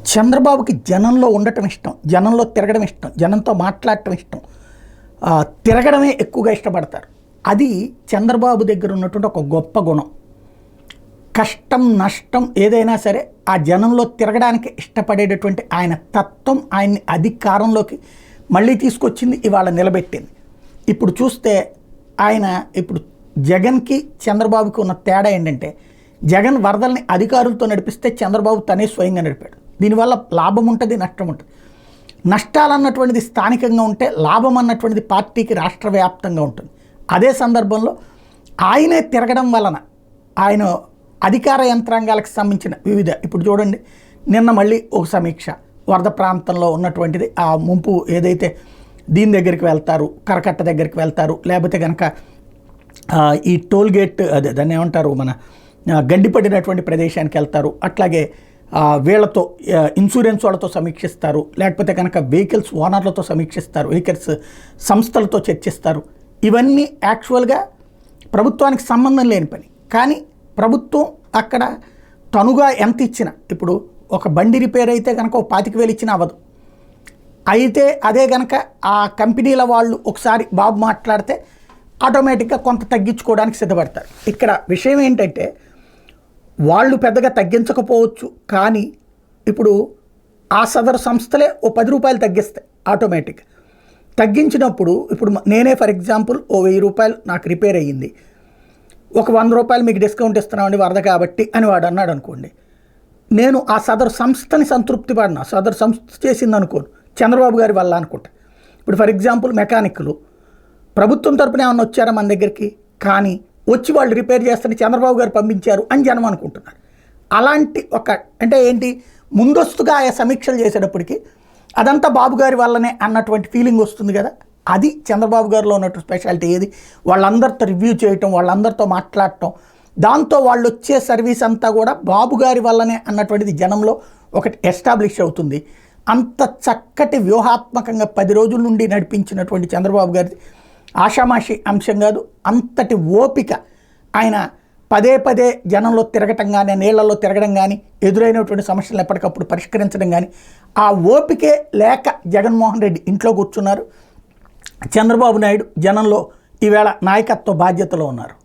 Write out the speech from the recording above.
చంద్రబాబుకి జనంలో ఉండటం ఇష్టం, జనంలో తిరగడం ఇష్టం, జనంతో మాట్లాడటం ఇష్టం, తిరగడమే ఎక్కువగా ఇష్టపడతారు. అది చంద్రబాబు దగ్గర ఉన్నటువంటి ఒక గొప్ప గుణం. కష్టం నష్టం ఏదైనా సరే ఆ జనంలో తిరగడానికి ఇష్టపడేటటువంటి ఆయన తత్వం ఆయన్ని అధికారంలోకి మళ్ళీ తీసుకొచ్చింది, ఇవాళ నిలబెట్టింది. ఇప్పుడు చూస్తే ఆయన ఇప్పుడు జగన్కి చంద్రబాబుకి ఉన్న తేడా ఏంటంటే, జగన్ వరదల్ని అధికారులతో నడిపిస్తే చంద్రబాబు తనే స్వయంగా నడిపాడు. దీనివల్ల లాభం ఉంటుంది, నష్టం ఉంటుంది. నష్టాలు అన్నటువంటిది స్థానికంగా ఉంటే లాభం అన్నటువంటిది పార్టీకి రాష్ట్ర వ్యాప్తంగా ఉంటుంది. అదే సందర్భంలో ఆయనే తిరగడం వలన ఆయన అధికార యంత్రాంగాలకు సంబంధించిన వివిధ, ఇప్పుడు చూడండి నిన్న మళ్ళీ ఒక సమీక్ష, వరద ప్రాంతంలో ఉన్నటువంటిది ఆ ముంపు ఏదైతే దీని దగ్గరికి వెళ్తారు, కరకట్ట దగ్గరికి వెళ్తారు, లేకపోతే కనుక ఈ టోల్ గేట్ అదే దాన్ని ఏమంటారు మన గడ్డిపడినటువంటి ప్రదేశానికి వెళ్తారు. అట్లాగే వీళ్ళతో ఇన్సూరెన్స్ వాళ్ళతో సమీక్షిస్తారు, లేకపోతే కనుక వెహికల్స్ ఓనర్లతో సమీక్షిస్తారు, వెహికల్స్ సంస్థలతో చర్చిస్తారు. ఇవన్నీ యాక్చువల్గా ప్రభుత్వానికి సంబంధం లేని పని. కానీ ప్రభుత్వం అక్కడ తనుగా ఎంత ఇచ్చినా, ఇప్పుడు ఒక బండి రిపేర్ అయితే కనుక 25,000 ఇచ్చినా అవ్వదు. అయితే అదే కనుక ఆ కంపెనీల వాళ్ళు ఒకసారి బాబు మాట్లాడితే ఆటోమేటిక్గా కొంత తగ్గించుకోవడానికి సిద్ధపడతారు. ఇక్కడ విషయం ఏంటంటే వాళ్ళు పెద్దగా తగ్గించకపోవచ్చు, కానీ ఇప్పుడు ఆ సదరు సంస్థలే ఓ 10 రూపాయలు తగ్గిస్తాయి ఆటోమేటిక్గా. తగ్గించినప్పుడు ఇప్పుడు నేనే ఫర్ ఎగ్జాంపుల్ ఓ 1000 రూపాయలు నాకు రిపేర్ అయ్యింది, ఒక 100 రూపాయలు మీకు డిస్కౌంట్ ఇస్తున్నామండి వరద కాబట్టి అని వాడు అన్నాడు అనుకోండి, నేను ఆ సదరు సంస్థని సంతృప్తి పడినా, సదరు సంస్థ చేసింది అనుకోను, చంద్రబాబు గారి వల్ల అనుకుంటా. ఇప్పుడు ఫర్ ఎగ్జాంపుల్ మెకానిక్లు ప్రభుత్వం తరపున ఏమన్నా వచ్చారా మన దగ్గరికి, కానీ వచ్చి వాళ్ళు రిపేర్ చేస్తే చంద్రబాబు గారు పంపించారు అని జనం అనుకుంటున్నారు. అలాంటి ఒక అంటే ఏంటి, ముందస్తుగా ఆయా సమీక్షలు చేసేటప్పటికి అదంతా బాబు గారి వల్లనే అన్నటువంటి ఫీలింగ్ వస్తుంది కదా. అది చంద్రబాబు గారిలో ఉన్నటువంటి స్పెషాలిటీ. ఏది, వాళ్ళందరితో రివ్యూ చేయటం, వాళ్ళందరితో మాట్లాడటం, దాంతో వాళ్ళు వచ్చే సర్వీస్ అంతా కూడా బాబు గారి వల్లనే అన్నటువంటిది జనంలో ఒకటి ఎస్టాబ్లిష్ అవుతుంది. అంత చక్కటి వ్యూహాత్మకంగా 10 రోజుల నుండి నడిపించినటువంటి చంద్రబాబు గారి ఆషామాషి అంశం కాదు. అంతటి ఓపిక ఆయన పదే పదే జనంలో తిరగటం కానీ, నీళ్లలో తిరగడం కానీ, ఎదురైనటువంటి సమస్యలను ఎప్పటికప్పుడు పరిష్కరించడం కానీ, ఆ ఓపికే లేక జగన్మోహన్ రెడ్డి ఇంట్లో కూర్చున్నారు. చంద్రబాబు నాయుడు జనంలో ఈవేళ నాయకత్వ బాధ్యతలో ఉన్నారు.